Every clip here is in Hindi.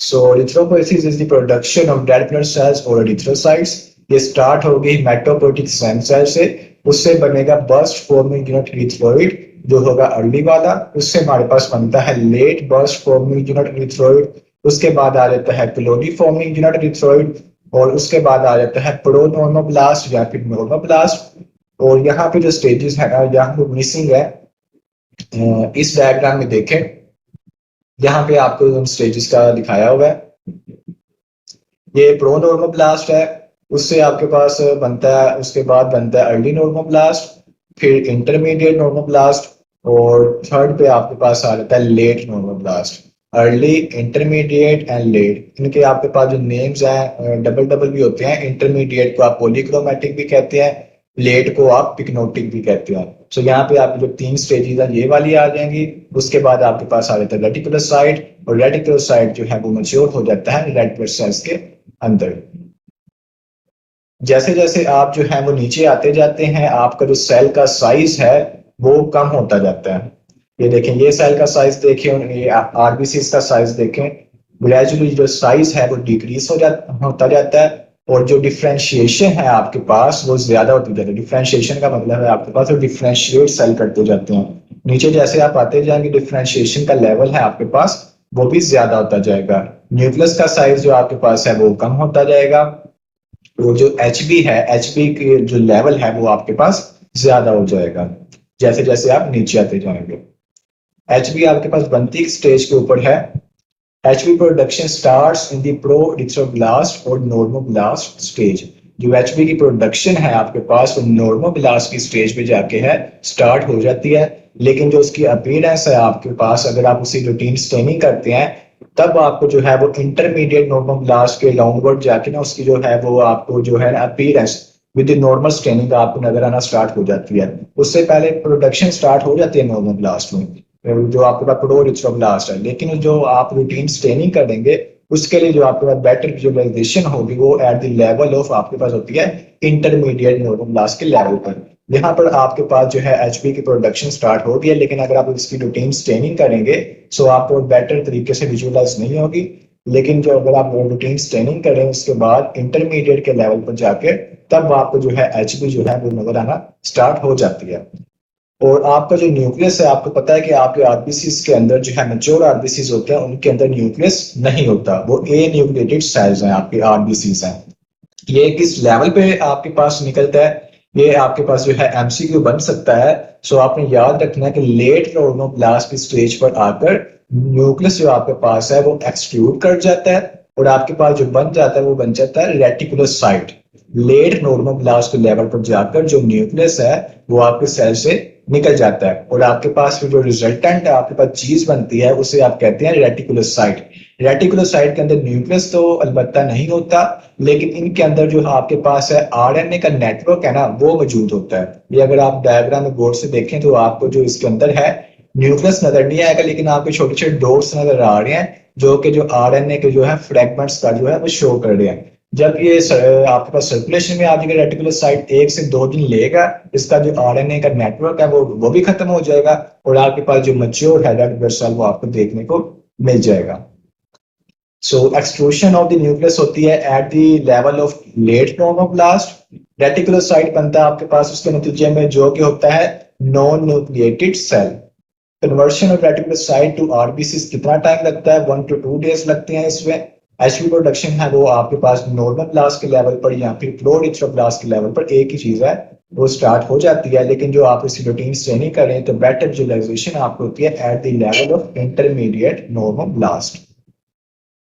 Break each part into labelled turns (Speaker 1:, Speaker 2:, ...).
Speaker 1: So erythropoiesis is the production of red blood cells और एरिथ्रोसाइट्स। ये स्टार्ट होगी हेमेटोपोएटिक स्टेम सेल से, उससे बनेगा बर्स्ट फॉर्मिंग यूनिट एरिथ्रोइड जो होगा अर्ली वाला। उससे हमारे पास बनता है late burst forming unit erythroid. उसके बाद आ जाता है कॉलोनी फॉर्मिंग यूनिट एरिथ्रोइड, और उसके बाद आ जाता है प्रोनॉर्मोब्लास्ट या फिर नॉर्मोब्लास्ट। और यहाँ पे जो स्टेजेस है यहाँ पे मिसिंग है, इस डायग्राम में देखें, यहाँ पे आपको उन स्टेजेस का दिखाया हुआ है। ये प्रोनॉर्मोब्लास्ट है, उससे आपके पास बनता है, उसके बाद बनता है अर्ली नॉर्मोब्लास्ट, फिर इंटरमीडिएट नॉर्मोब्लास्ट, और थर्ड पे आपके पास आ जाता है late normoblast. Early, intermediate and late, इनके आपके पास जो नेम्स हैं डबल डबल भी होते हैं। इंटरमीडिएट को आप पॉलीक्रोमैटिक भी कहते हैं, लेट को आप पिक्नोटिक भी कहते हैं। सो यहाँ पे आपकी जो 3 स्टेजेस है ये वाली आ जाएंगी। उसके बाद आपके पास आ जाता है रेटिकुलोसाइट, और रेटिकुलोसाइट जो है वो मैच्योर हो जाता है रेड ब्लड सेल्स के अंदर। जैसे जैसे आप जो है वो नीचे आते जाते हैं, आपका जो सेल का साइज है वो कम होता जाता है। ये देखें, ये सेल का साइज देखें और ये आरबीसी का साइज देखें। ग्रेजुअली जो साइज है वो डिक्रीज होता जाता है, और जो डिफ्रेंशिएशन है आपके पास वो ज्यादा होती जाती है। डिफ्रेंशिएशन का मतलब है आपके पास वो डिफ्रेंशिएट सेल करते जाते हैं। नीचे जैसे आप आते जाएंगे डिफ्रेंशिएशन का लेवल है आपके पास वो भी ज्यादा होता जाएगा। न्यूक्लियस का साइज जो आपके पास है वो कम होता जाएगा, वो जो एचबी है, एचबी के जो लेवल है वो आपके पास ज्यादा हो जाएगा जैसे जैसे आप नीचे आते जाएंगे। एचबी आपके पास बनती स्टेज के ऊपर है। HB production starts in the pro erythroblast और नॉर्मोब्लास्ट स्टेज। जो एचबी की प्रोडक्शन है आपके पास वो नॉर्मोब्लास्ट की स्टेज पे जाके है स्टार्ट हो जाती है, लेकिन जो उसकी अपीयरेंस है आपके पास, अगर आप उसी रूटीन स्टेनिंग करते हैं तब आपको जो है वो इंटरमीडिएट नॉर्मोब्लास्ट के लॉन्गवर्ड जाके ना उसकी जो है वो आपको जो है अपीयरेंस विद नॉर्मल स्टेनिंग आपको नजर आना स्टार्ट हो जाती है। उससे पहले प्रोडक्शन स्टार्ट हो जाती है नॉर्मोब्लास्ट में, जो आपके पास प्रो एरिथ्रोब्लास्ट है। लेकिन जो आप रूटीन स्टेनिंग करेंगे उसके लिए जो आपके पास बेटर विजुअलाइजेशन होगी वो एट द लेवल ऑफ आपके पास होती है इंटरमीडिएट नॉर्मोब्लास्ट के लेवल पर। यहाँ पर आपके पास जो है एचपी की प्रोडक्शन स्टार्ट हो गई है, लेकिन अगर आप इसकी रूटीन स्टेनिंग करेंगे सो आपको बेटर तरीके से विजुअलाइज नहीं होगी। लेकिन जो अगर आप रूटीन स्टेनिंग करें उसके बाद इंटरमीडिएट के लेवल पर जाके तब आपको जो है एचपी जो है वो नजर आना स्टार्ट हो जाती है। और आपका जो न्यूक्लियस है, आपको पता है कि आपके आरबीसीज के अंदर जो है मैच्योर आरबीसीज होते हैं उनके अंदर न्यूक्लियस नहीं होता, वो ए न्यूक्लिएटेड सेल्स हैं आपके आरबीसीज हैं। ये किस लेवल पे आपके पास निकलता है, ये आपके पास जो है एमसीक्यू बन सकता है। सो आपने याद रखना है कि लेट नॉर्मोब्लास्ट की स्टेज पर आकर न्यूक्लियस जो आपके पास है वो एक्सट्रूड कर जाता है, और आपके पास जो बन जाता है वो बन जाता है रेटिकुलोसाइट। लेट नॉर्मोब्लास्ट के लेवल पर जाकर जो न्यूक्लियस है वो आपके सेल से निकल जाता है, और आपके पास जो रिजल्टेंट आपके पास चीज बनती है उसे आप कहते हैं रेटिकुलोसाइट। रेटिकुलोसाइट के अंदर न्यूक्लियस तो अलबत्ता नहीं होता, लेकिन इनके अंदर जो आपके पास है आरएनए का नेटवर्क है ना वो मौजूद होता है। ये अगर आप डायग्राम में गौर से देखें तो आपको जो इसके अंदर है न्यूक्लियस नजर नहीं आएगा, लेकिन आपके छोटे छोटे डॉट्स नजर आ रहे हैं जो कि जो आरएनए के जो है फ्रेगमेंट्स का जो है वो शो कर रहे हैं। जब ये आपके पास सर्कुलेशन में आ जाएगा रेटिकुलोसाइट 1 से 2 दिन लेगा, इसका जो आरएनए का नेटवर्क है वो भी खत्म हो जाएगा, और आपके पास जो मैच्योर है रेड ब्लड सेल वो आपको देखने को मिल जाएगा। So extrusion of the nucleus होती है at the level of late normoblast. Reticulocyte बनता है आपके पास उसके नतीजे में जो कि होता है non nucleated cell. Conversion of reticulocyte to RBC कितना टाइम लगता है, 1 to 2 days लगते हैं इसमें। एचपी प्रोडक्शन है वो आपके पास नॉर्मोब्लास्ट के लेवल पर या फिर प्रो एरिथ्रोब्लास्ट के लेवल पर एक ही चीज है वो स्टार्ट हो जाती है, लेकिन जो आप इसी रूटीन स्टेनिंग करें तो बेटर विजुअलाइजेशन आपको होती है at the level of intermediate normoblast.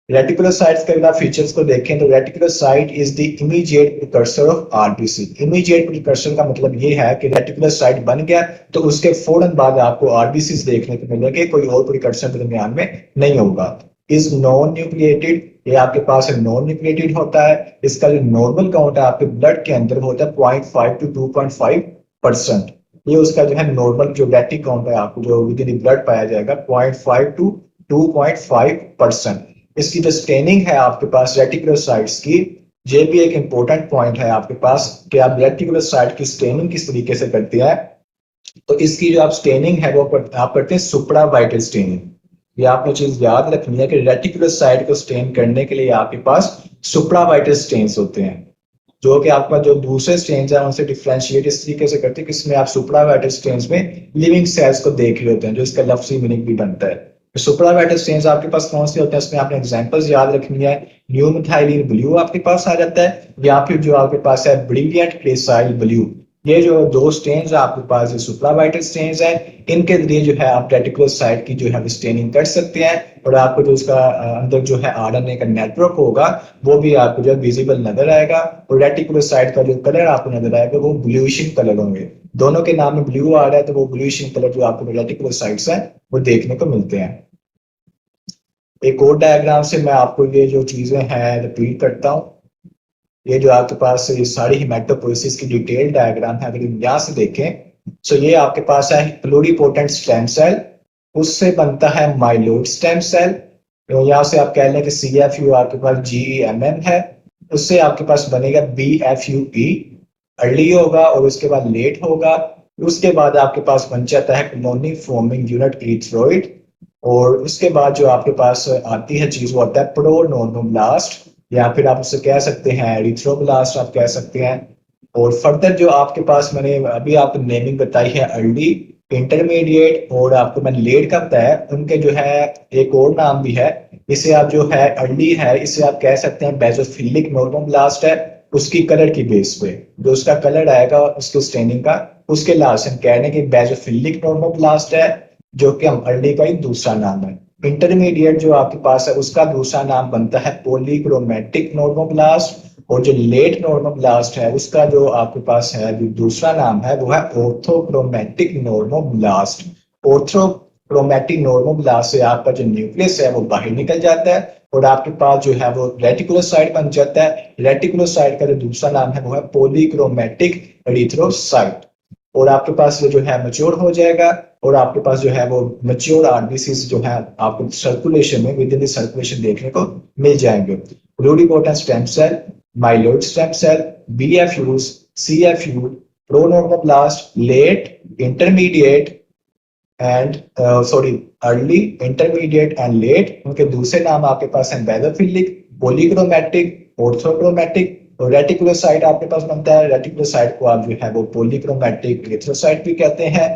Speaker 1: Reticulocytes के अगर फीचर्स को देखें तो reticulocyte is the immediate precursor of RBC. Immediate precursor का मतलब ये है कि रेटिकुलोसाइट बन गया तो उसके फौरन बाद आपको आरबीसी देखने को मिलेंगे, कोई और प्रिकर्सर दरमियान में नहीं होगा। इज नॉन न्यूक्लिएटेड, ये आपके पास नॉन न्यूक्लिएटेड होता है। इसका जो नॉर्मल काउंट है आपके ब्लड के अंदर होता है 0.5 to 2.5%। ये उसका जो है नॉर्मल जो रेटिक काउंट है आपको जो विद इन ब्लड पाया जाएगा 0.5 to 2.5%। इसकी जो स्टेनिंग है आपके पास रेटिकुलोसाइट्स की, ये भी एक इंपॉर्टेंट पॉइंट है आपके पास कि आप रेटिकुलोसाइट की स्टेनिंग किस तरीके से करते हैं। तो इसकी जो आप स्टेनिंग है वो आप करते हैं सुप्रा वाइटल स्टेनिंग। ये आपको चीज याद रखनी है कि रेटिकुलोसाइट को स्टेन करने के लिए आपके पास सुप्रावाइटल स्टेन्स होते हैं, जो कि आपका जो दूसरे स्टेन्स है उनसे डिफरेंशिएट इस तरीके से करते हैं कि इसमें आप सुप्रावाइटल स्टेन्स में लिविंग सेल्स को देख रहे होते हैं, जो इसका लफ्जी मीनिंग भी बनता है। तो सुप्रावाइटल स्टेन्स आपके पास कौन से होते हैं, उसमें आपने एग्जांपल्स याद रखनी है। न्यू मिथाइलिन ब्लू आपके पास आ जाता है, या फिर जो आपके पास है ब्रिलियंट क्रेसाइल ब्लू। ये जो दो स्टेन्स आपके पास ये सुप्रावाइटल स्टेन्स है, इनके जरिए जो है आप रेटिकुलोसाइट की जो है स्टेनिंग कर सकते हैं, और आपको जो उसका अंदर जो है आरएनए का नेटवर्क होगा वो भी आपको जो है विजिबल नजर आएगा, और रेटिकुलोसाइट का जो कलर आपको नजर आएगा वो ब्लूइश कलर होंगे। दोनों के नाम में ब्लू आ रहा है तो वो ब्लूइश कलर जो आपको रेटिकुलोसाइट्स है वो देखने को मिलते हैं। एक और डायग्राम से मैं आपको ये जो चीजें हैं रिपीट करता हूँ। ये जो आपके पास ये सारी हेमेटोपोइसिस की डिटेल डायग्राम है, अगर यहाँ से देखें तो ये आपके पास है प्लूरिपोटेंट स्टेम सेल, उससे बनता है माइलोइड स्टेम सेल, तो यहाँ से आप कह लें कि CFU आपके पास GEMM है, उससे आपके पास बनेगा BFUE, अर्ली होगा और उसके बाद लेट होगा। उसके बाद आपके पास बन जाता है कॉलोनी फॉर्मिंग यूनिट इरिथ्रोइड, और उसके बाद जो आपके पास आती है चीज वो आता है प्रोनोर्मोब्लास्ट, या फिर आप उसे कह सकते हैं एरिथ्रोब्लास्ट आप कह सकते हैं। और फर्दर जो आपके पास मैंने अभी आपको नेमिंग बताई है अर्ली, इंटरमीडिएट और आपको मैंने लेट का बताया, उनके जो है एक और नाम भी है। इसे आप जो है अर्ली है इसे आप कह सकते हैं बेजोफिलिक नॉर्मोब्लास्ट है, उसकी कलर की बेस पे जो उसका कलर आएगा उसके स्टेनिंग का, उसके लास्ट से हम कह रहे हैं कि बेजोफिलिक नॉर्मोब्लास्ट है, जो कि हम अर्ली का ही दूसरा नाम है। इंटरमीडिएट जो आपके पास है उसका दूसरा नाम बनता है पॉलीक्रोमैटिक नॉर्मोब्लास्ट, और जो लेट नॉर्मोब्लास्ट है उसका जो आपके पास है जो दूसरा नाम है वो है ऑर्थोक्रोमैटिक नॉर्मोब्लास्ट। ऑर्थोक्रोमैटिक नॉर्मोब्लास्ट से आपका जो न्यूक्लियस है वो बाहर निकल जाता है और आपके पास जो है वो रेटिकुलोसाइट बन जाता है। रेटिकुलोसाइट का जो दूसरा नाम है वो है पॉलीक्रोमैटिक एरिथ्रोसाइट, और आपके पास ये जो है मैच्योर हो जाएगा, और आपके पास जो है वो मैच्योर आरबीसीज जो है आपको सर्कुलेशन में विद इन द सर्कुलेशन देखने को मिल जाएंगे। Pluripotent stem cell, myeloid stem cell, BFUs, CFU, pronormoblast, late, intermediate and sorry early, intermediate and late. उनके दूसरे नाम आपके पास है बेजोफिलिक, पॉलीक्रोमैटिक, ऑर्थोक्रोमैटिक, और रेटिकुलोसाइट आपके पास बनता है। रेटिकुलोसाइट को आप जो है वो पॉलीक्रोमैटिक एरिथ्रोसाइट भी कहते हैं।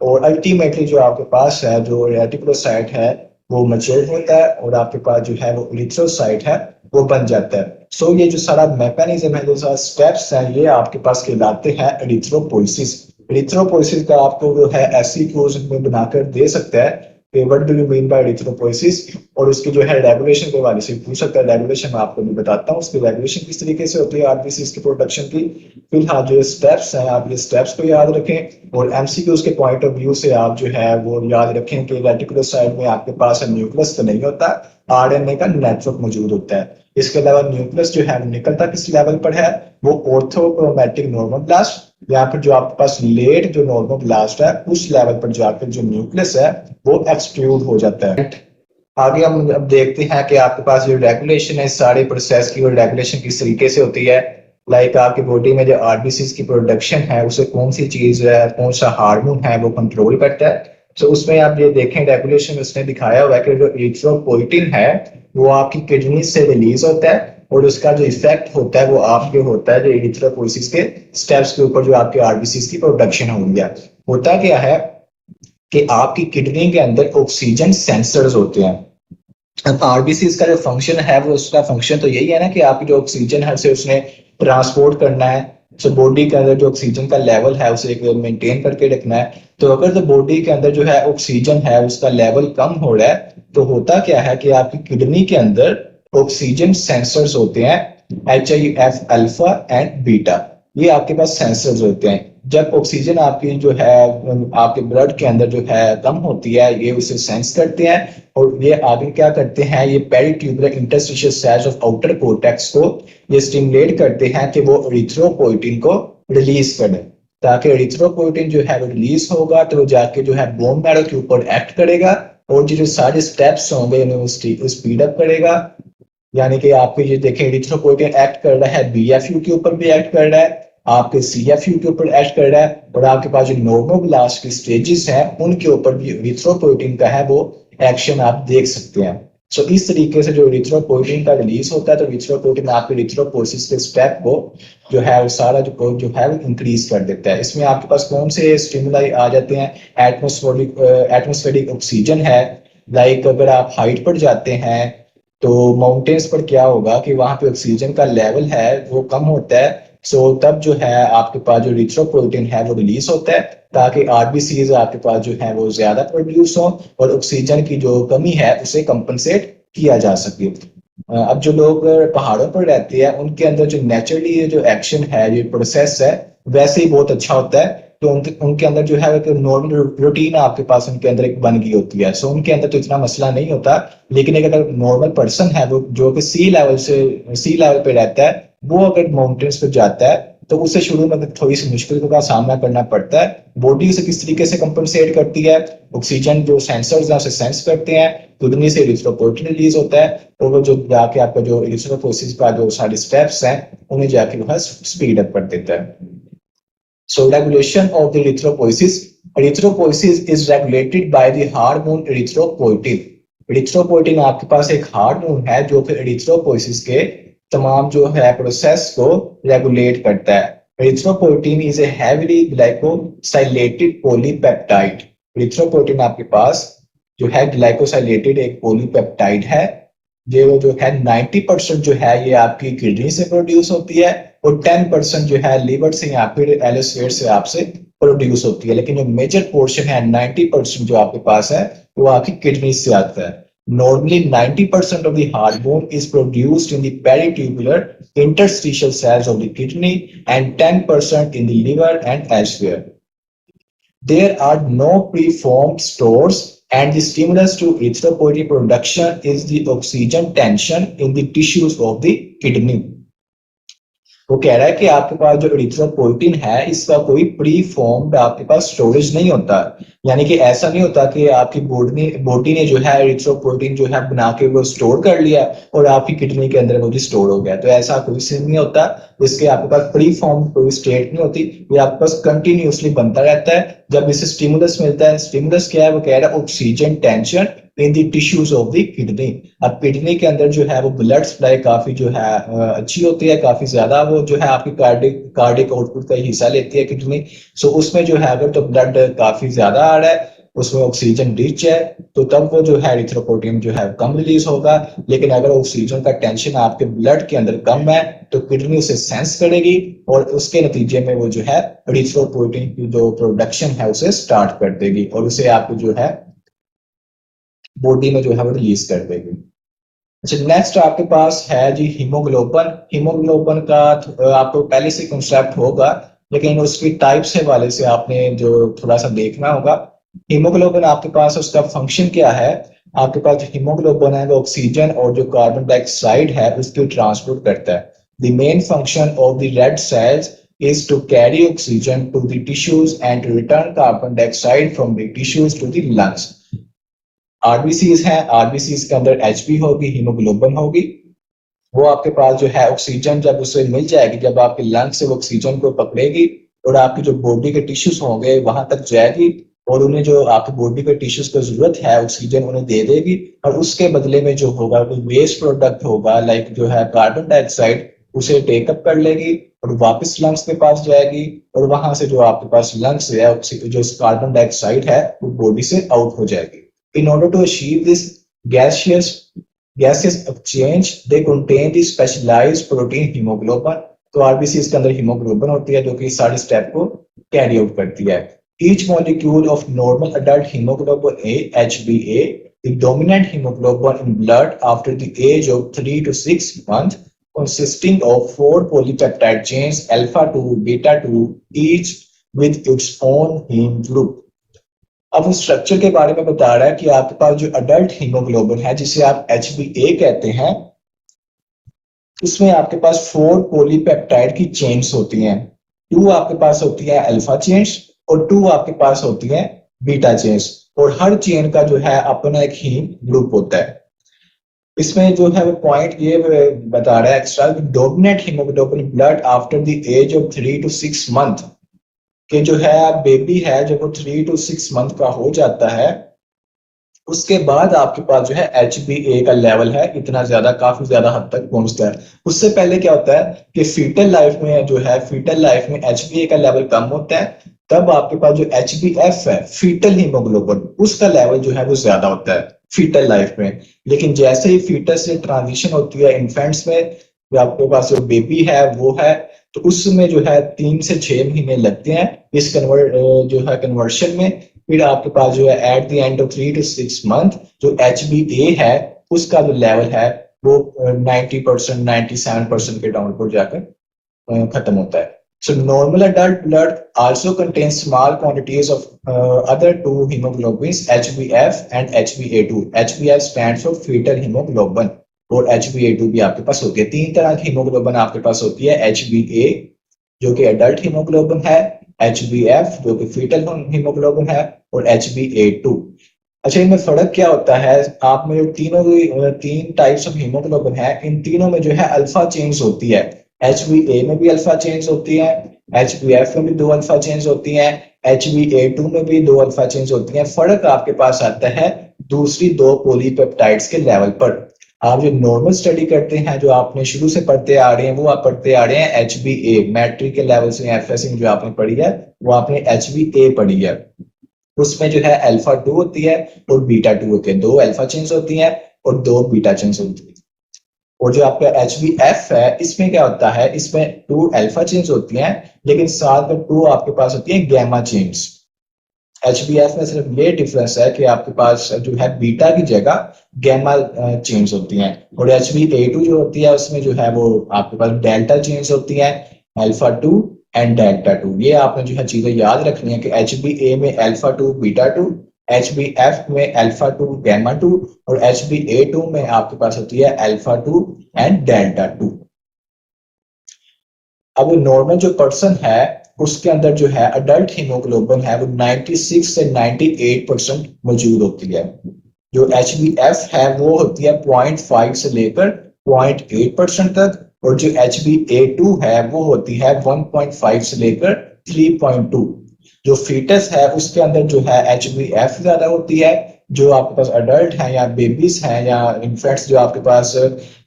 Speaker 1: और अल्टीमेटली जो आपके पास है जो रेटिकुलोसाइट है वो मैच्योर होता है और आपके पास जो है वो एरिथ्रोसाइट है वो बन जाता है। सो ये जो सारा मैकेनिज्म है, जो सारा स्टेप्स हैं, ये आपके पास कहलाते हैं एरिथ्रोपोइसिस। एरिथ्रोपोइसिस का आपको जो है ऐसी क्लोज में बनाकर दे सकता है कि what do you mean by erythropoiesis, और उसकी जो है रेगुलेशन के हवाले से पूछ सकता है। रेगुलेशन मैं आपको भी बताता हूँ उसकी रेगुलेशन किस तरीके से होती है आरबीसीज की प्रोडक्शन की। फिलहाल जो स्टेप्स हैं आप ये स्टेप्स को याद रखें, और एमसीक्यूज के पॉइंट ऑफ व्यू से आप जो है वो याद रखें कि रेटिकुलोसाइट में आपके पास न्यूक्लियस तो नहीं होता, आरएनए का नेटवर्क मौजूद होता है। इसके अलावा न्यूक्लियस जो है निकलता किस लेवल पर है, वो ऑर्थोक्रोमैटिक नॉर्मोब्लास्ट, या फिर जो आपके पास लेट जो नॉर्मोब्लास्ट है उस लेवल पर जाकर जो न्यूक्लियस है वो एक्सट्रूड हो जाता है। आगे हम अब देखते हैं कि आपके पास जो रेगुलेशन है सारे प्रोसेस की, और रेगुलेशन किस तरीके से होती है। लाइक आपकी बॉडी में जो आरबीसीज की प्रोडक्शन है उसे कौन सी चीज है, कौन सा हार्मोन है वो कंट्रोल करता है। तो उसमें आप ये देखें रेगुलेशन उसने दिखाया हुआ है कि जो एरिथ्रोपोइटिन है वो आपकी किडनी से रिलीज होता है, और उसका जो इफेक्ट होता है वो आपके होता है जो एरिथ्रोपोइसिस के स्टेप्स के ऊपर जो आपके आरबीसीज की प्रोडक्शन होगी। होता क्या है कि आपकी किडनी के अंदर ऑक्सीजन सेंसर्स होते हैं। आरबीसीज का जो फंक्शन है वो उसका फंक्शन तो यही है ना कि आपकी जो ऑक्सीजन है उसे उसने ट्रांसपोर्ट करना है, तो बॉडी के अंदर जो ऑक्सीजन का लेवल है उसे मेंटेन करके रखना है। तो अगर तो बॉडी के अंदर जो है ऑक्सीजन है उसका लेवल कम हो रहा है तो होता क्या है कि आपकी किडनी के अंदर ऑक्सीजन सेंसर्स होते हैं, HIF अल्फा एंड बीटा, ये आपके पास सेंसर्स होते हैं। जब ऑक्सीजन आपकी जो है आपके ब्लड के अंदर जो है कम होती है ये उसे सेंस करते हैं, और ये आगे क्या करते हैं, ये peritubular interstitial cells of outer cortex को ये स्टिमुलेट करते हैं कि वो एरिथ्रोपोइटिन को रिलीज करें, ताकि एरिथ्रोपोइटिन जो है वो रिलीज होगा तो वो जाके जो है बोन मैरो के ऊपर एक्ट करेगा, और जो सारे स्टेप्स होंगे उन्हें स्पीड अप करेगा। यानी कि आपको ये देखें एरिथ्रोपोइटिन एक्ट कर रहा है BFU के ऊपर भी एक्ट कर रहा है, आपके CFU के ऊपर एक्ट कर रहा है, और आपके पास जो नॉर्मोब्लास्ट की स्टेजेस हैं उनके ऊपर भी एरिथ्रोपोइटिन का है वो एक्शन आप देख सकते हैं। सो इस तरीके से जो इरिथ्रोपोइटिन का रिलीज होता है, तो इरिथ्रोपोइटिन आपके इरिथ्रोपोसिस के स्टेप को जो है वो सारा जो है वो इंक्रीज कर देता है। इसमें आपके पास कौन से स्टिमुलाई आ जाते हैं? एटमोस्फेरिक ऑक्सीजन है। लाइक अगर आप हाइट पर जाते हैं तो माउंटेन्स पर क्या होगा कि वहां पे ऑक्सीजन का लेवल है वो कम होता है। सो तब जो है आपके पास जो इरिथ्रोपोइटिन है वो रिलीज होता है, ताकि आरबीसीज आपके पास जो है वो ज्यादा प्रोड्यूस हो और ऑक्सीजन की जो कमी है उसे कंपनसेट किया जा सके। अब जो लोग पहाड़ों पर रहते हैं उनके अंदर जो नेचुरली ये जो एक्शन है, ये प्रोसेस है, वैसे ही बहुत अच्छा होता है। तो उनके अंदर जो है एक नॉर्मल रूटीन आपके पास उनके अंदर एक बन गई होती है। सो उनके अंदर तो इतना मसला नहीं होता। लेकिन एक अगर नॉर्मल पर्सन है वो जो कि सी लेवल पे रहता है, वो अगर माउंटेन्स पे जाता है तो उसे शुरू में थोड़ी सी मुश्किल का सामना करना पड़ता है। बॉडी उसे किस तरीके से कंपनसेट करती है? ऑक्सीजन जो सेंसर्स हैं उसे सेंस करते हैं, किडनी से इरिथ्रोपोइटिन रिलीज होता है, तो वो जो जाके आपका जो इरिथ्रोपोसिस का जो सारे स्टेप्स हैं उन्हें जाके वह स्पीड अप कर देता है। So regulation of the erythropoiesis. Erythropoiesis is regulated by the hormone erythropoietin. Erythropoietin आपके पास एक हार्मोन है जो कि erythropoiesis के तमाम जो है प्रोसेस को रेगुलेट करता है। Erythropoietin is a heavily glycosylated polypeptide. Erythropoietin आपके पास जो है ग्लाइकोसाइलेटेड एक पोलीपेप्टाइड है। ये जो है 90% जो है ये आपकी किडनी से प्रोड्यूस होती है और 10% जो है लीवर से या फिर एलोस्फेयर से आपसे प्रोड्यूस होती है। लेकिन जो मेजर पोर्शन है 90% जो आपके पास है वो आपकी किडनी से आता है। Normally 90% of the hormone is produced in the peritubular interstitial cells of the kidney and 10% in the liver and elsewhere. There are no preformed stores and the stimulus to erythropoietin production is the oxygen tension in the tissues of the kidney. वो कह रहा है कि आपके पास जो इरिथ्रोपोइटिन है इसका कोई प्री फॉर्म्ड आपके पास स्टोरेज नहीं होता। यानी कि ऐसा नहीं होता कि आपकी बॉडी ने जो है इरिथ्रोपोइटिन जो है बना के वो स्टोर कर लिया और आपकी किडनी के अंदर वो भी स्टोर हो गया। तो ऐसा कोई सीन नहीं होता। इसके आपके पास प्री फॉर्म कोई स्टेट नहीं होती, ये आपके पास कंटिन्यूसली बनता रहता है। जब इसे स्टिमुलस मिलता है, स्टिमुलस क्या है? वो कह रहा है oxygen tension in the tissues of the kidney. अब किडनी के अंदर जो है वो ब्लड सप्लाई काफी जो है अच्छी होती है, काफी ज्यादा वो जो है आपकी कार्डिक आउटपुट का हिस्सा लेती है किडनी। सो उसमें जो है अगर तो ब्लड काफी ज्यादा आ रहा है, उसमें ऑक्सीजन रिच है, तो तब वो जो है इरिथ्रोपोइटिन जो है कम रिलीज होगा। लेकिन अगर ऑक्सीजन का टेंशन आपके ब्लड के अंदर कम है तो किडनी उसे सेंस करेगी और उसके नतीजे में वो जो है इरिथ्रोपोइटिन की जो प्रोडक्शन है उसे स्टार्ट कर देगी और उसे आपको जो है बॉडी में जो है वो रिलीज कर देगी। अच्छा, नेक्स्ट आपके पास है जी हीमोग्लोबिन। हीमोग्लोबिन का आपको पहले से कंसेप्ट होगा, लेकिन उसकी टाइप्स के वाले से आपने जो थोड़ा सा देखना होगा। हीमोग्लोबिन आपके पास उसका फंक्शन क्या है? आपके पास जो हीमोग्लोबिन है वो ऑक्सीजन और जो कार्बन डाइऑक्साइड है उसको ट्रांसपोर्ट करता है। The main function of the red cells is to carry oxygen to the tissues and to return carbon dioxide from the tissues to the lungs. RBCs हैं, आरबीसीज के अंदर एचबी होगी, हीमोग्लोबिन होगी। वो आपके पास जो है ऑक्सीजन जब उसे मिल जाएगी, जब आपके लंग से वो ऑक्सीजन को पकड़ेगी और आपकी जो बॉडी के टिश्यूज होंगे वहां तक जाएगी और उन्हें जो आपकी बॉडी के टिश्यूज को जरूरत है ऑक्सीजन उन्हें दे देगी और उसके बदले में जो होगा कोई वेस्ट प्रोडक्ट होगा लाइक जो है कार्बन डाइऑक्साइड, उसे टेकअप कर लेगी और वापस लंग्स के पास जाएगी और वहां से जो आपके पास लंग्स है जो कार्बन डाइऑक्साइड है वो बॉडी से आउट हो जाएगी। In order to achieve this gaseous exchange, they contain the specialized protein hemoglobin. तो आरबीसी के अंदर हीमोग्लोबिन होती है जो कि सारे स्टेप को कैरी आउट करती है। Each molecule of normal adult hemoglobin A (HbA), the dominant hemoglobin in blood after the age of 3 to 6 months, consisting of 4 polypeptide chains alpha 2, beta 2, each with its own heme group. अब उस स्ट्रक्चर के बारे में बता रहा है कि आपके पास जो अडल्ट हीमोग्लोबिन है जिसे आप HbA कहते हैं, उसमें आपके पास 4 पॉलीपेप्टाइड की चेन्स होती हैं। 2 आपके पास होती है अल्फा चेन्स और 2 आपके पास होती हैं बीटा चेन्स और हर चेन का जो है अपना एक हीम ग्रुप होता है। इसमें जो है वो पॉइंट ये बता रहा है extra, dominant haemoglobin blood after the age of 3 to 6 month, कि जो है बेबी है जब वो 3 to 6 month का हो जाता है उसके बाद आपके पास जो है HbA का लेवल है इतना ज्यादा, काफी ज्यादा हद तक पहुंचता है। उससे पहले क्या होता है कि फीटल लाइफ में जो है, फीटल लाइफ में HbA का लेवल कम होता है, तब आपके पास जो HbF है, फीटल हीमोग्लोबिन, उसका लेवल जो है वो ज्यादा होता है फीटल लाइफ में। लेकिन जैसे ही फीटस से ट्रांजिशन होती है इन्फेंट्स में, जो आपके पास जो बेबी है वो है, तो उसमें जो है 3 से 6 महीने लगते हैं इस जो है कन्वर्शन में। फिर आपके पास जो है at the end of 3 to 6 month जो HbA है उसका जो लेवल है वो 90%, 97% के डाउन पर जाकर खत्म होता है। So normal adult blood also contains small quantities of other two hemoglobins, HbF and HbA2. HbF stands for fetal hemoglobin और HbA2 भी आपके पास होती है। 3 तरह की हीमोग्लोबिन आपके पास होती है, HbA जो कि अडल्ट हीमोग्लोबिन है, HbF जो कि फीटल हीमोग्लोबिन है, और HbA2। अच्छा, इनमें फर्क क्या होता है? आप में जो तीन टाइप्स ऑफ हीमोग्लोबिन है, इन तीनों में जो है अल्फा चेंज होती है। HbA में भी अल्फा चेंज होती है, HbF में भी 2 अल्फा चेंज होती है, HbA2 में भी 2 अल्फा चेंज होती है। फर्क आपके पास आता है दूसरी 2 पॉलीपेप्टाइड्स के लेवल पर। आप जो नॉर्मल स्टडी करते हैं, जो आपने शुरू से पढ़ते आ रहे हैं, वो आप पढ़ते आ रहे हैं HbA, मैट्रिक के लेवल से FSC में जो आपने पढ़ी है वो आपने HbA पढ़ी है। उसमें जो है अल्फा 2 होती है और बीटा 2 होती है, 2 अल्फा चेंज होती है और 2 बीटा चेंज होती है। और जो आपका HbF है, इसमें क्या होता है, इसमें 2 अल्फा चेंज होती हैं, लेकिन साथ में 2 आपके पास होती है गैमा चेंज। HbF में सिर्फ ये डिफरेंस है कि आपके पास जो है बीटा की जगह गैमा चेंज होती हैं, और HbA2 जो होती है उसमें जो है वो आपके पास डेल्टा चेंज होती है, अल्फा 2 एंड डेल्टा 2। ये आपने जो है चीजें याद रखनी है कि HbA में अल्फा 2 बीटा 2, HbF में अल्फा 2 गैमा 2, और HbA2 में आपके पास होती है अल्फा 2 एंड डेल्टा 2। अब नॉर्मल जो पर्सन है उसके अंदर जो है अडल्ट हीमोग्लोबिन है वो 96 से 98% मौजूद होती है। जो HbF है वो होती है 0.5 से लेकर 0.8% तक, और जो HbA2 है वो होती है 1.5 से लेकर 3.2। जो फीटस है उसके अंदर जो है HbF ज्यादा होती है। जो आपके पास अडल्ट है या बेबीज हैं या इन्फेंट्स जो आपके पास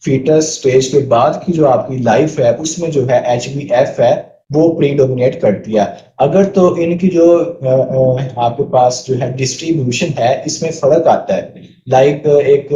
Speaker 1: फीटस स्टेज के बाद की जो आपकी लाइफ है, उसमें जो है HbF है वो प्रीडोमिनेट करती है। अगर तो इनकी जो आपके पास जो है डिस्ट्रीब्यूशन है इसमें फर्क आता है। लाइक एक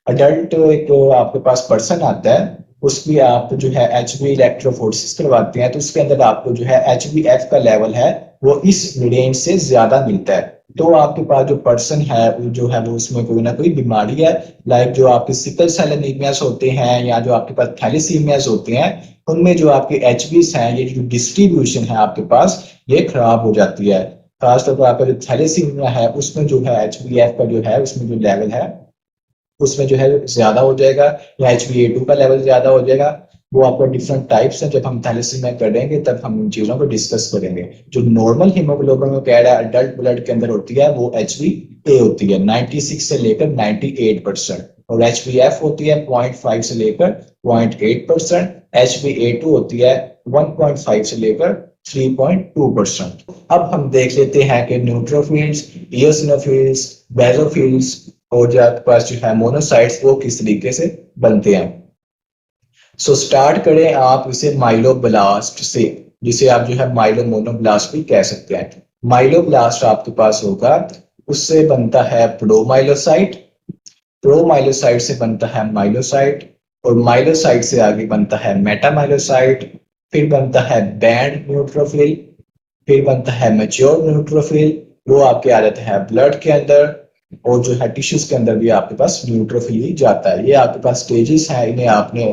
Speaker 1: अडल्ट एक आपके पास पर्सन आता है, उसकी आप जो है HB इलेक्ट्रोफोरेसिस करवाते हैं, तो उसके अंदर आपको जो है HbF का लेवल है वो इस रेंज से ज्यादा मिलता है। तो आपके पास जो पर्सन है जो है वो उसमें कोई ना कोई बीमारी है, लाइक जो आपके सिकल सेल एनीमियास होते हैं या जो आपके पास थैलेसीमियास होते हैं, उनमें जो आपके HBs हैं, ये जो डिस्ट्रीब्यूशन है आपके पास ये खराब हो जाती है। खासतौर पर आपका जो थैलेसीमिया है उसमें जो है HbF का जो है उसमें जो लेवल है उसमें जो है ज्यादा हो जाएगा, या HbA2 का लेवल ज्यादा हो जाएगा। वो आपका डिफरेंट टाइप्स है, जब हम थैलेसीमिया करेंगे तब हम इन चीजों को डिस्कस करेंगे। जो नॉर्मल हीमोग्लोबिन में कह रहा है अडल्ट ब्लड के अंदर होती है वो HbA होती है 96 से लेकर 98%, और HbF होती है 0.5 से लेकर 0.8%, HbA2 होती है 1.5 से लेकर 3.2%। अब हम देख लेते हैं कि न्यूट्रोफिल्स, इयोसिनोफिल्स, बेसोफिल्स और जो आपके पास जो है मोनोसाइट्स वो किस तरीके से बनते हैं। सो स्टार्ट करें आप इसे माइलोब्लास्ट से, जिसे आप जो है माइलोमोनोब्लास्ट भी कह सकते हैं। माइलोब्लास्ट आपके पास होगा, उससे बनता है प्रोमाइलोसाइट, प्रोमाइलोसाइट से बनता है माइलोसाइट, और माइलोसाइट से आगे बनता है मेटामाइलोसाइट, फिर बनता है बैंड न्यूट्रोफिल, फिर बनता है मैच्योर न्यूट्रोफिल, वो आपके आ जाता है ब्लड के अंदर, और जो है टिश्यूज के अंदर भी आपके पास न्यूट्रोफिल ही जाता है। ये आपके पास स्टेजेस हैं, इन्हें आपने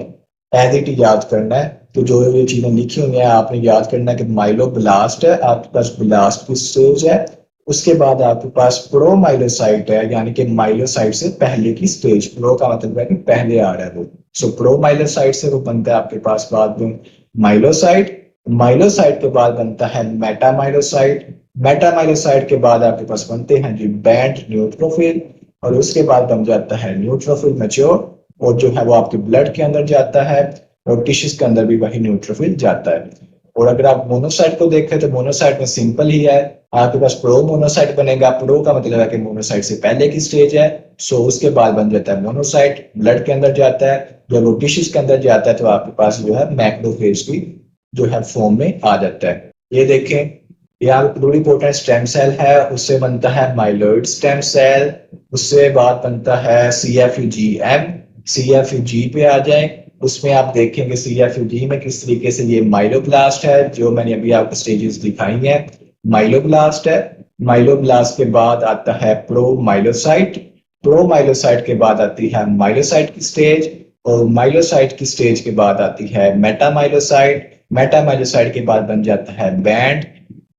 Speaker 1: एज इट याद करना है। तो जो ये चीजें लिखी हुई हैं आपने याद करना है कि माइलोब्लास्ट है, आपके पास ब्लास्ट की स्टेज है, उसके बाद आपके पास प्रोमाइलोसाइट है, यानी कि माइलोसाइट से पहले की स्टेज। प्रो का मतलब है कि पहले आ रहा है वो। सो प्रोमाइलोसाइट से वो बनता है आपके पास बाद में माइलोसाइट, माइलोसाइट के बाद बनता है मेटामाइलोसाइट, मेटामाइलोसाइट के बाद आपके पास बनते हैं जी बैंड न्यूट्रोफिल, और उसके बाद बन जाता है न्यूट्रोफिल मैच्योर, और जो है वो आपके ब्लड के अंदर जाता है, और टिश्यूज के अंदर भी वही न्यूट्रोफिल जाता है। और अगर आप मोनोसाइट को देखें तो मोनोसाइट में सिंपल ही है, आपके पास प्रो मोनोसाइट बनेगा। प्रो का मतलब है कि मोनोसाइट से पहले की स्टेज है, सो उसके बाद बन जाता है मोनोसाइट, ब्लड के अंदर जाता है। जब वो टिश्यूज के अंदर जाता है तो आपके पास जो है मैक्रोफेज की जो है फॉर्म में आ जाता है। ये देखें, यहाँ पे प्लूरिपोटेंट स्टेम सेल है, उससे बनता है माइलॉइड स्टेम सेल, उससे बाद बनता है CFUGM। CFUG पे आ जाए, उसमें आप देखेंगे CFUG में किस तरीके से ये माइलोब्लास्ट है, जो मैंने अभी आपको स्टेजेस दिखाई हैं, माइलोब्लास्ट है। माइलोब्लास्ट के बाद आता है प्रोमाइलोसाइट, प्रोमाइलोसाइट के बाद आती है माइलोसाइट की स्टेज, और माइलोसाइट की स्टेज के बाद आती है मेटामाइलोसाइट, मेटामाइलोसाइट के बाद बन जाता है बैंड,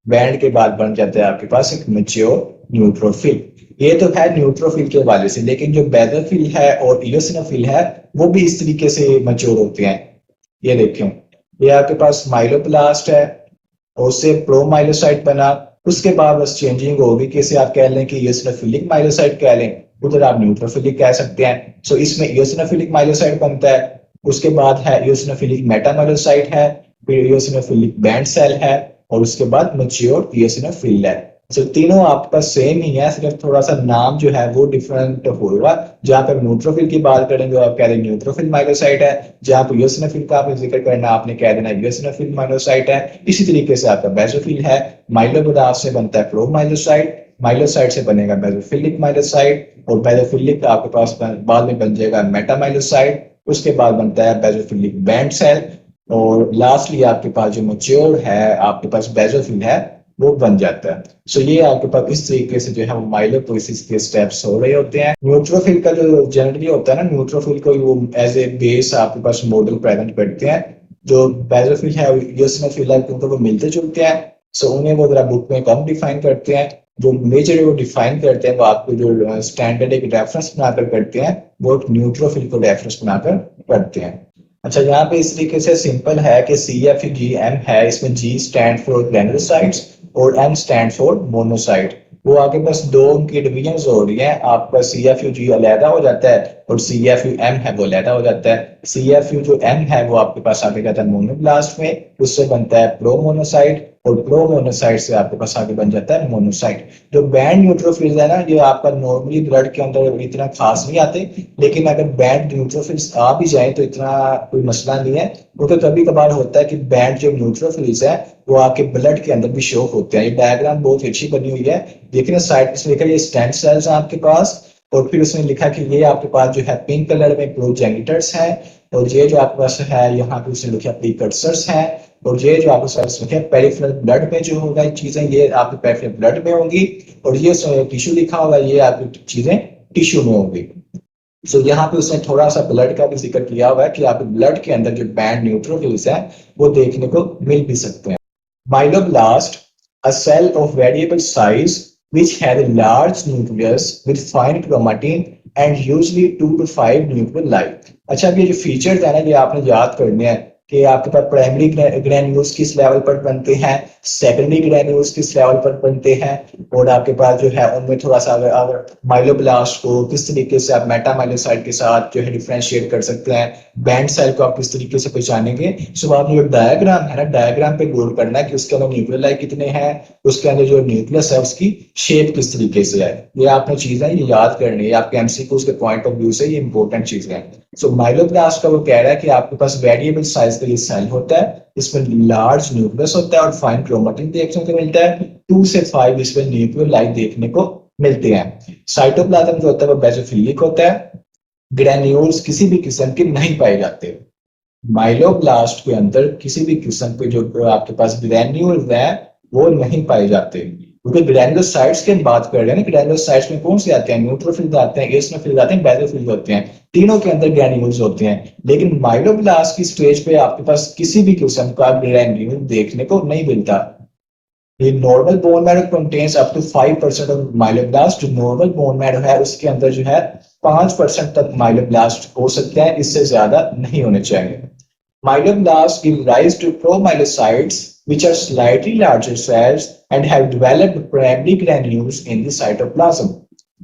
Speaker 1: बैंड के बाद बन जाता है आपके पास एक मैच्योर न्यूट्रोफिल। ये तो है न्यूट्रोफिल के हवाले से, लेकिन जो बेसोफिल है और इयोसिनोफिल है वो भी इस तरीके से मैच्योर होते हैं। ये देखें, ये आपके पास माइलोब्लास्ट है और उससे प्रोमाइलोसाइट बना, उसके बाद बस चेंजिंग होगी, कैसे आप कह लें कि इयोसिनोफिलिक माइलोसाइट कह लें, उधर आप न्यूट्रोफिलिक कह सकते हैं। सो इसमें इयोसिनोफिलिक माइलोसाइट बनता है, उसके बाद है इयोसिनोफिलिक मेटामाइलोसाइट है, फिर इयोसिनोफिलिक बैंड सेल है, और उसके बाद मैच्योर इयोसिनोफिल है। तो तीनों आपके पास सेम ही है, सिर्फ थोड़ा सा नाम जो है वो डिफरेंट होगा। जहां पर न्यूट्रोफिल की बात करेंगे आप कह देंगे न्यूट्रोफिल माइलोसाइट है, जहां पर इयोसिनोफिल का आपने जिक्र करना आपने कह देना इयोसिनोफिल माइलोसाइट है। इसी तरीके से आपका बेसोफिल है, माइलोब्लास्ट से बनता है प्रोमाइलोसाइट, माइलोसाइट से बनेगा बेसोफिलिक माइलोसाइट, और बेसोफिलिक आपके पास बाद में बन जाएगा मेटामाइलोसाइट, उसके बाद बनता है बेसोफिलिक बैंड सेल, और लास्टली आपके पास जो मैच्योर है आपके पास बेसोफिल है वो बन जाता है। सो ये आपके पास इस तरीके से जो है वो माइलोपोइसिस के स्टेप्स हो रहे होते हैं। न्यूट्रोफिल का जो जनरली होता है ना, न्यूट्रोफिल को वो एज ए बेस आपके पास मॉडल प्रेजेंट करते हैं। जो बेसोफिल है इयोसिनोफिल है क्योंकि वो मिलते जुलते हैं, सो उन्हें वो जरा बुक में कम डिफाइन करते हैं। जो मेजर वो डिफाइन करते हैं वो आपको जो स्टैंडर्ड एक रेफरेंस बनाकर करते हैं, वो न्यूट्रोफिल को रेफरेंस बनाकर करते हैं। अच्छा, यहाँ पे इस तरीके से सिंपल है कि CFUGM है, इसमें G स्टैंड फॉर ग्रेनुलोसाइट्स और M स्टैंड फॉर मोनोसाइट। वो आगे बस दो उनकी डिवीजन हो रही है, आपका CFUG अलहदा हो जाता है और CFUM है वो अलहदा हो जाता है। CFU जो M है वो आपके पास आगे जाता है मोनोब्लास्ट में, उससे बनता है प्रोमोनोसाइट, और प्रोमोनोसाइट से आपके पास आगे बन जाता है मोनोसाइट। जो बैंड न्यूट्रोफिल्स है ना, ये आपका नॉर्मली ब्लड के अंदर इतना खास नहीं आते, लेकिन अगर बैंड न्यूट्रोफिल्स आ भी जाए तो इतना कोई मसला नहीं है, क्योंकि कभी कभार होता है कि बैंड जो न्यूट्रोफिल्स है वो आपके ब्लड के अंदर भी शो होते हैं। ये डायग्राम बहुत अच्छी बनी हुई है, देखिए साइड में लिखा है ये स्टेम सेल्स हैं आपके पास, और फिर उसने लिखा कि ये आपके पास जो है पिंक कलर में प्रोजेनिटर्स हैं, और ये जो आपके पास है यहाँ पे उसने लिखा प्रीकर्सर्स हैं, और ये जो आपके पास लिखा है पेरिफेरल ब्लड में जो होगा चीजें ये आपके पेरिफेरल ब्लड में होंगी, और ये टिश्यू लिखा होगा ये आपकी चीजें टिश्यू में होंगी। सो यहाँ पे उसने थोड़ा सा ब्लड का भी जिक्र किया हुआ है कि आपके ब्लड के अंदर जो बैंड न्यूट्रोफिल्स हैं वो देखने को मिल भी सकते हैं। Myeloblast, a cell of variable size which has a large nucleus with fine chromatin and usually 2 to 5 nuclei। अच्छा, अब ये जो फीचर्स है ना ये आपने याद करने हैं कि आपके पास प्राइमरी ग्रैन्यूल्स किस लेवल पर बनते हैं, सेकेंडरी ग्रैन्यूल्स किस लेवल पर बनते हैं, और आपके पास जो है उनमें थोड़ा सा अगर माइलोब्लास्ट को किस तरीके से आप मेटामाइलोसाइट के साथ जो है डिफरेंशिएट कर सकते हैं, बैंड सेल को आप किस तरीके से पहचानेंगे। सो आपने जो डायग्राम है ना, डायग्राम पे गौर करना है कि उसके अंदर न्यूक्लियाई कितने हैं, उसके अंदर जो न्यूक्लियस है उसकी शेप किस तरीके से है। ये आपने चीजें ये याद करनी है, आपके एमसीक्यूज के पॉइंट ऑफ व्यू से ये इंपॉर्टेंट चीजें हैं। सो माइलोब्लास्ट का वो कह रहा है कि आपके पास वेरिएबल साइज का ये सेल होता है, इसमें लार्ज न्यूक्लियस होता है और फाइन क्रोमेटिन देखने को मिलता है, 2 से 5 इसमें न्यूक्लियोलाई देखने को मिलते हैं। साइटोप्लाज्म जो होता है वो बेसोफिलिक होता है, ग्रैन्यूल्स किसी भी किस्म के नहीं पाए जाते। माइलोब्लास्ट के अंदर किसी भी किस्म के जो आपके पास ग्रैन्यूल्स हैं वो नहीं पाए जाते, क्योंकि ग्रैनुलोसाइट्स की हम बात कर रहे हैं ना, ग्रैनुलोसाइट्स में कौन से आते हैं, न्यूट्रोफिल्स आते हैं, एसिनोफिल्स आते हैं, बेसोफिल्स होते हैं, तीनों के अंदर ग्रैन्यूल्स होते हैं। लेकिन माइलोब्लास्ट की स्टेज पे आपके पास किसी भी किस्म का ग्रैन्यूल देखने को नहीं मिलता। ये normal bone marrow contains up to 5% of myeloblast. जो नॉर्मल बोन मैरो है उसके अंदर जो है 5% तक माइलोब्लास्ट हो सकते हैं, इससे ज्यादा नहीं होने चाहिए। Myeloblasts give rise to promyelocytes, which are slightly larger cells and have developed primary granules in the cytoplasm।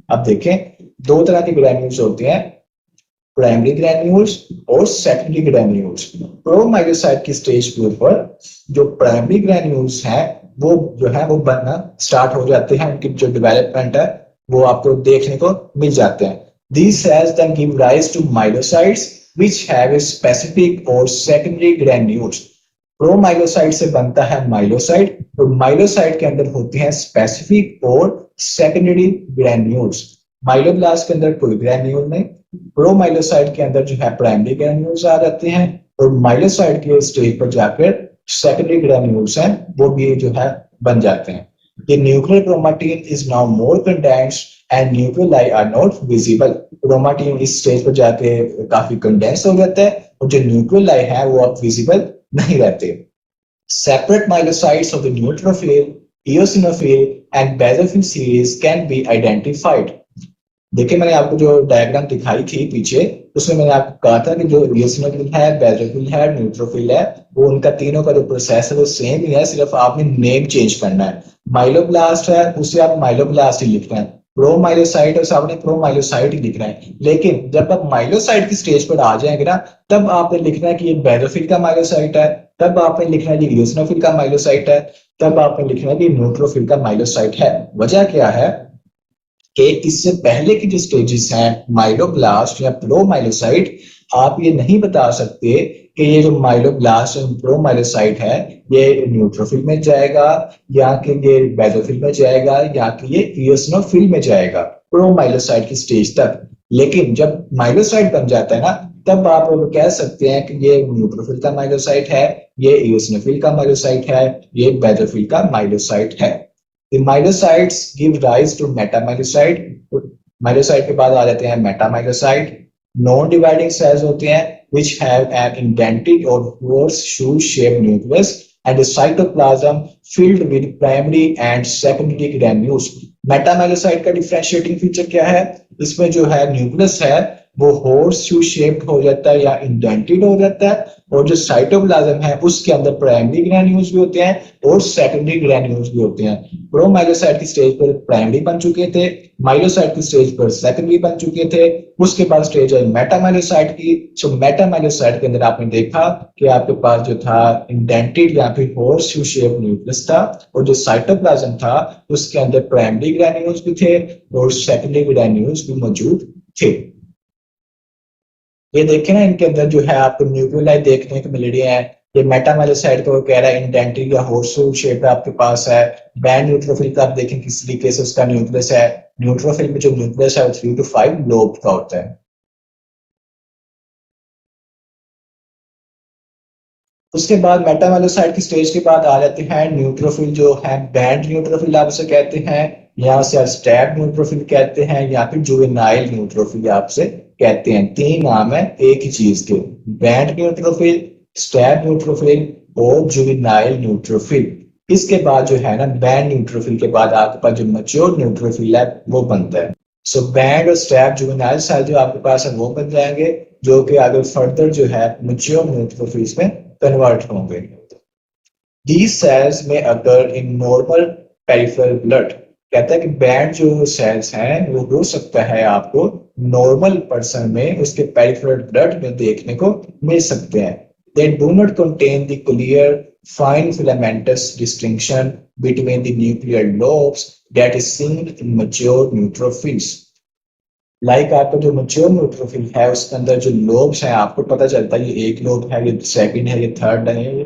Speaker 1: अब देखें, दो तरह के ग्रैन्यूल्स होते हैं, प्राइमरी ग्रैन्यूल्स और सेकेंडरी ग्रैन्यूल्स। प्रोमाइलोसाइट की स्टेज के ऊपर जो प्राइमरी ग्रैन्यूल्स हैं वो जो है वो बनना स्टार्ट हो जाते हैं, उनकी जो डेवलपमेंट है वो आपको देखने को मिल जाते हैं। These cells then give rise to myelocytes which have a specific or secondary granules. Promyelocyte से बनता है माइलोसाइट, और माइलोसाइट के अंदर होते हैं स्पेसिफिक और सेकेंडरी ग्रैन्यूल्स। माइलोब्लास्ट के अंदर कोई ग्रैन्यूल नहीं, प्रोमाइलोसाइट के अंदर जो है प्राइमरी ग्रैन्यूल्स आ जाते हैं, और माइलोसाइट के स्टेज पर जाकर सेकेंडरी ग्रैन्यूल्स हैं वो भी जो है बन जाते हैं। The nuclear chromatin is now more condensed and nuclei are not visible. Chromatin इस स्टेज पर जाके काफी कंडेंस हो जाता है, और जो न्यूक्लियाई है वो अब विजिबल नहीं रहते। Separate myelocytes of the neutrophil, eosinophil and basophil series can be identified. देखिए मैंने आपको जो डायग्राम दिखाई थी पीछे, उसमें मैंने आपको कहा था कि जो eosinophil है, basophil है, न्यूट्रोफिल है, वो उनका तीनों का जो प्रोसेस है वो सेम ही है, सिर्फ आपने नेम चेंज करना है। माइलोब्लास्ट है उसे आप माइलोब्लास्ट ही लिखना है, प्रोमाइलोसाइट है उसे आपने प्रोमाइलोसाइट ही लिखना है। लेकिन जब आप माइलोसाइट की स्टेज पर आ जाएंगे ना, तब आपने लिखना है कि ये बेसोफिल का माइलोसाइट है, तब आपने लिखना है कि eosinophil का माइलोसाइट है, तब आपने लिखना है कि न्यूट्रोफिल का माइलोसाइट है। वजह क्या है कि इससे पहले की जो स्टेजेस हैं माइलोब्लास्ट या प्रोमाइलोसाइट, आप ये नहीं बता सकते कि ये जो माइलोब्लास्ट और प्रोमाइलोसाइट है ये न्यूट्रोफिल में जाएगा या कि ये बेसोफिल में जाएगा या कि ये इओसिनोफिल में जाएगा प्रोमाइलोसाइट की स्टेज तक। लेकिन जब माइलोसाइट बन जाता है ना, तब आप कह सकते हैं कि ये न्यूट्रोफिल का माइलोसाइट है, ये इओसिनोफिल का माइलोसाइट है, ये बेसोफिल का माइलोसाइट है। The myelocytes give rise to metamyelocyte. माइलोसाइट के बाद आ जाते हैं मेटामाइलोसाइट। नॉन डिवाइडिंग सेल्स होते हैं which have an indented or horseshoe shaped nucleus and a cytoplasm filled with primary and secondary granules. मेटामाइलोसाइट का डिफरेंशिएटिंग फीचर क्या है? इसमें जो है न्यूक्लियस है वो हॉर्सशू शेप्ड हो जाता है या इंडेंटेड हो जाता है, और जो साइटोप्लाज्म है उसके अंदर प्राइमरी ग्रैन्यूल्स भी होते हैं और सेकेंडरी ग्रैन्यूल्स भी होते हैं। प्रोमाइलोसाइट की स्टेज पर प्राइमरी बन चुके थे, माइलोसाइट की स्टेज पर सेकेंडरी बन चुके थे, उसके बाद स्टेज है मेटामाइलोसाइट की। जो मेटामाइलोसाइट के अंदर आपने देखा कि आपके पास जो था इंडेंटेड या फिर हॉर्सशू शेप न्यूक्लियस था, और जो साइटोप्लाज्म था उसके अंदर प्राइमरी ग्रैन्यूल्स भी थे और सेकेंडरी ग्रैन्यूल्स भी मौजूद थे। ये देखें ना, इनके अंदर जो है आपको न्यूक्लियाई देखने को मिल रही है। ये मेटामाइलोसाइट को कह रहा है इंडेंटेड या हॉर्सशू शेप आपके पास है। बैंड न्यूट्रोफिल का आप देखें किस तरीके से उसका न्यूक्लियस है। न्यूट्रोफिल में जो न्यूक्लियस है वो 3 to 5 लोब का होता है। उसके बाद मेटामाइलोसाइट की स्टेज के बाद आ जाते हैं न्यूट्रोफिल, जो है बैंड न्यूट्रोफिल आप उसे कहते हैं, यहाँ से स्टैब न्यूट्रोफिल कहते हैं, या फिर जुवेनाइल न्यूट्रोफिल आपसे कहते हैं। 3 नाम है एक ही चीज के, बैंड न्यूट्रोफिल, स्टैब न्यूट्रोफिल और जुवेनाइल न्यूट्रोफिल। इसके बाद जो है ना बैंड न्यूट्रोफिल के बाद आपके पास जो मैच्योर न्यूट्रोफिल है वो बनता है। सो बैंड और स्टैब जुवेनाइल सेल जो आपके पास है वो बन जाएंगे, जो कि आगे फर्दर जो है मैच्योर न्यूट्रोफिल्स में कन्वर्ट होंगे। These cells may occur in normal peripheral blood. कहता है कि बैंड जो सेल्स हैं वो हो सकता है आपको नॉर्मल पर्सन में उसके पेरिफेरल ब्लड में देखने को मिल सकते हैं। They do not contain the clear fine filamentous distinction between the nuclear lobes that is seen in mature neutrophils. आपका जो मैच्योर न्यूट्रोफिल है उसके अंदर जो लोब्स हैं आपको पता चलता है ये एक लोब है, ये सेकंड है, ये थर्ड है, ये